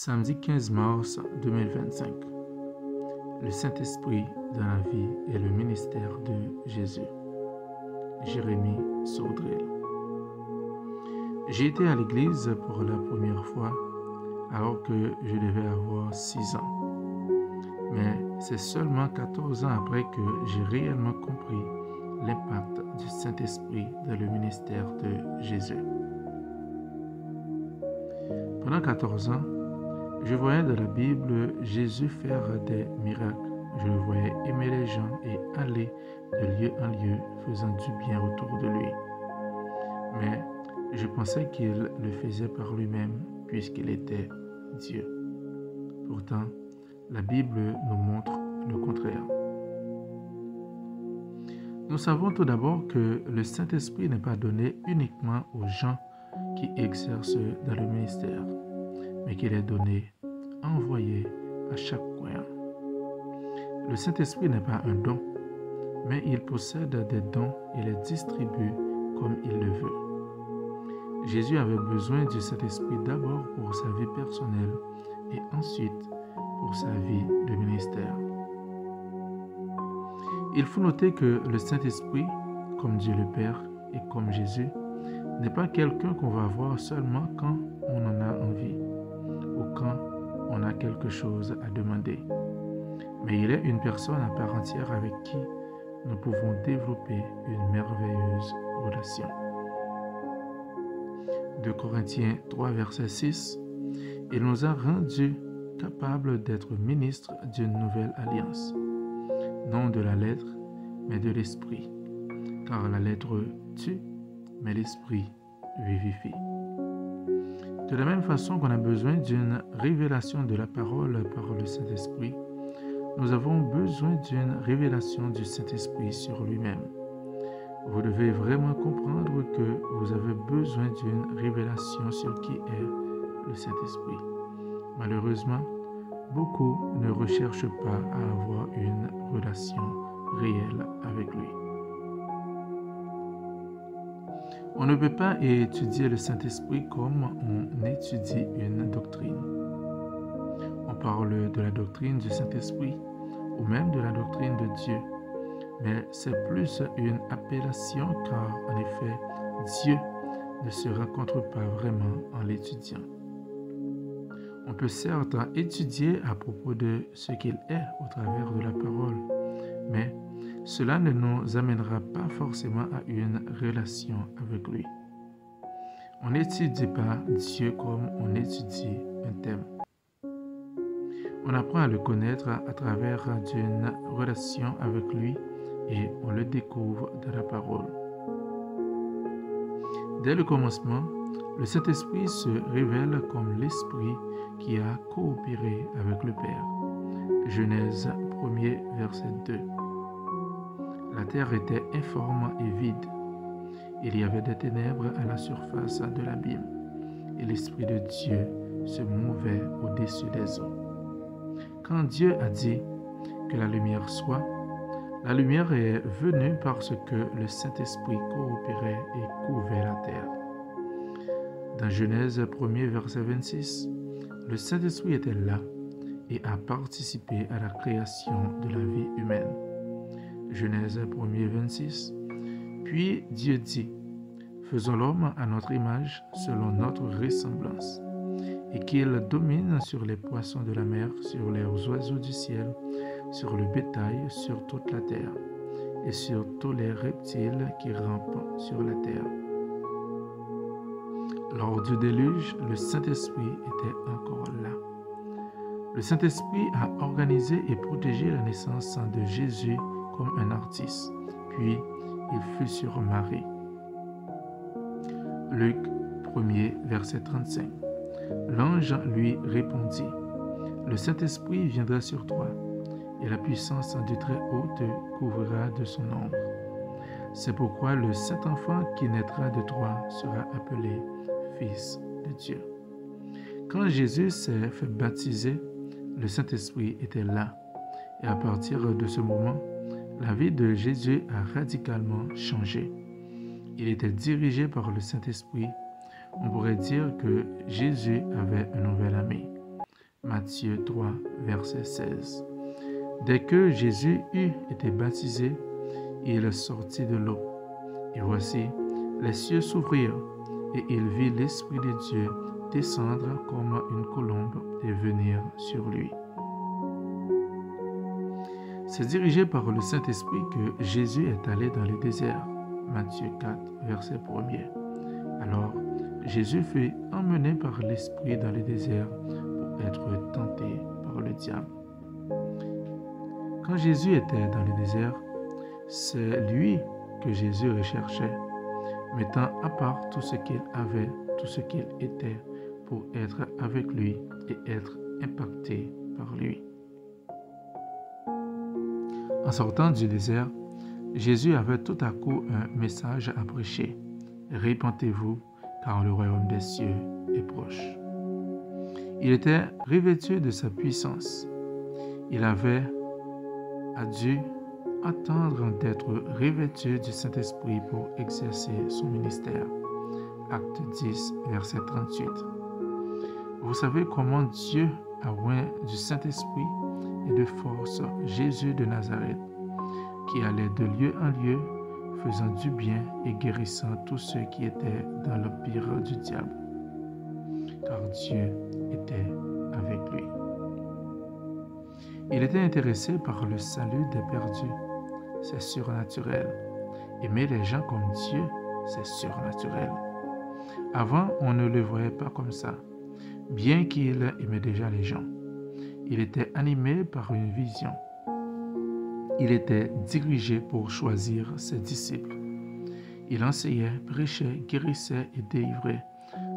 Samedi 15 mars 2025. Le Saint-Esprit dans la vie et le ministère de Jésus. Jérémie Saudrel. J'ai été à l'église pour la première fois alors que je devais avoir 6 ans. Mais c'est seulement 14 ans après que j'ai réellement compris l'impact du Saint-Esprit dans le ministère de Jésus. Pendant 14 ans, je voyais dans la Bible Jésus faire des miracles. Je le voyais aimer les gens et aller de lieu en lieu, faisant du bien autour de lui. Mais je pensais qu'il le faisait par lui-même, puisqu'il était Dieu. Pourtant, la Bible nous montre le contraire. Nous savons tout d'abord que le Saint-Esprit n'est pas donné uniquement aux gens qui exercent dans le ministère, mais qu'il est donné, envoyé à chaque croyant. Le Saint-Esprit n'est pas un don, mais il possède des dons et les distribue comme il le veut. Jésus avait besoin du Saint-Esprit d'abord pour sa vie personnelle et ensuite pour sa vie de ministère. Il faut noter que le Saint-Esprit, comme Dieu le Père et comme Jésus, n'est pas quelqu'un qu'on va voir seulement quand on en a envie ou quand on a quelque chose à demander. Mais il est une personne à part entière avec qui nous pouvons développer une merveilleuse relation. 2 Corinthiens 3, verset 6, il nous a rendus capables d'être ministres d'une nouvelle alliance, non de la lettre, mais de l'esprit, car la lettre tue, mais l'esprit vivifie. De la même façon qu'on a besoin d'une révélation de la parole par le Saint-Esprit, nous avons besoin d'une révélation du Saint-Esprit sur lui-même. Vous devez vraiment comprendre que vous avez besoin d'une révélation sur qui est le Saint-Esprit. Malheureusement, beaucoup ne recherchent pas à avoir une relation réelle avec lui. On ne peut pas étudier le Saint-Esprit comme on étudie une doctrine. On parle de la doctrine du Saint-Esprit ou même de la doctrine de Dieu, mais c'est plus une appellation car en effet, Dieu ne se rencontre pas vraiment en l'étudiant. On peut certes étudier à propos de ce qu'il est au travers de la parole, mais cela ne nous amènera pas forcément à une relation avec lui. On n'étudie pas Dieu comme on étudie un thème. On apprend à le connaître à travers d'une relation avec lui et on le découvre dans la parole. Dès le commencement, le Saint-Esprit se révèle comme l'Esprit qui a coopéré avec le Père. Genèse 1er, verset 2. La terre était informe et vide. Il y avait des ténèbres à la surface de l'abîme, et l'Esprit de Dieu se mouvait au-dessus des eaux. Quand Dieu a dit que la lumière soit, la lumière est venue parce que le Saint-Esprit coopérait et couvait la terre. Dans Genèse 1er, verset 26, le Saint-Esprit était là et a participé à la création de la vie humaine. Genèse 1er, 26. Puis Dieu dit, faisons l'homme à notre image, selon notre ressemblance, et qu'il domine sur les poissons de la mer, sur les oiseaux du ciel, sur le bétail, sur toute la terre, et sur tous les reptiles qui rampent sur la terre. Lors du déluge, le Saint-Esprit était encore là. Le Saint-Esprit a organisé et protégé la naissance de Jésus comme un artiste, puis il fut sur Marie. Luc 1er, verset 35. L'ange lui répondit, le Saint-Esprit viendra sur toi, et la puissance du Très-Haut te couvrira de son ombre. C'est pourquoi le Saint-Enfant qui naîtra de toi sera appelé Fils de Dieu. Quand Jésus s'est fait baptiser, le Saint-Esprit était là, et à partir de ce moment, la vie de Jésus a radicalement changé. Il était dirigé par le Saint-Esprit. On pourrait dire que Jésus avait un nouvel ami. Matthieu 3, verset 16. Dès que Jésus eut été baptisé, il sortit de l'eau. Et voici, les cieux s'ouvrirent, et il vit l'Esprit de Dieu descendre comme une colombe et venir sur lui. C'est dirigé par le Saint-Esprit que Jésus est allé dans le désert. Matthieu 4, verset 1er. Alors, Jésus fut emmené par l'Esprit dans le désert pour être tenté par le diable. Quand Jésus était dans le désert, c'est lui que Jésus recherchait, mettant à part tout ce qu'il avait, tout ce qu'il était, pour être avec lui et être impacté par lui. En sortant du désert, Jésus avait tout à coup un message à prêcher. Répentez-vous, car le royaume des cieux est proche. Il était revêtu de sa puissance. Il avait dû attendre d'être revêtu du Saint-Esprit pour exercer son ministère. Acte 10, verset 38. Vous savez comment Dieu a oint du Saint-Esprit et de force Jésus de Nazareth, qui allait de lieu en lieu, faisant du bien et guérissant tous ceux qui étaient dans l'empire du diable, car Dieu était avec lui. Il était intéressé par le salut des perdus, c'est surnaturel. Aimer les gens comme Dieu, c'est surnaturel. Avant, on ne le voyait pas comme ça, bien qu'il aimait déjà les gens. Il était animé par une vision. Il était dirigé pour choisir ses disciples. Il enseignait, prêchait, guérissait et délivrait.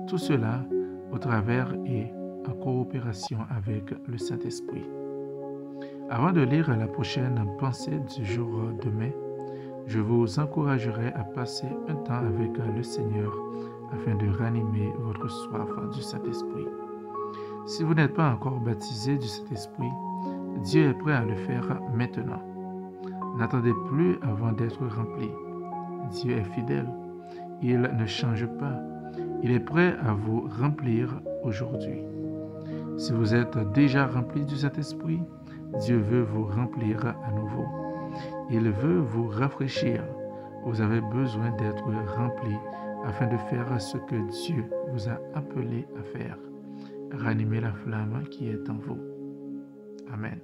Tout cela au travers et en coopération avec le Saint-Esprit. Avant de lire la prochaine pensée du jour demain, je vous encouragerai à passer un temps avec le Seigneur afin de ranimer votre soif du Saint-Esprit. Si vous n'êtes pas encore baptisé du Saint-Esprit, Dieu est prêt à le faire maintenant. N'attendez plus avant d'être rempli. Dieu est fidèle. Il ne change pas. Il est prêt à vous remplir aujourd'hui. Si vous êtes déjà rempli du Saint-Esprit, Dieu veut vous remplir à nouveau. Il veut vous rafraîchir. Vous avez besoin d'être rempli afin de faire ce que Dieu vous a appelé à faire. Ranimer la flamme qui est en vous. Amen.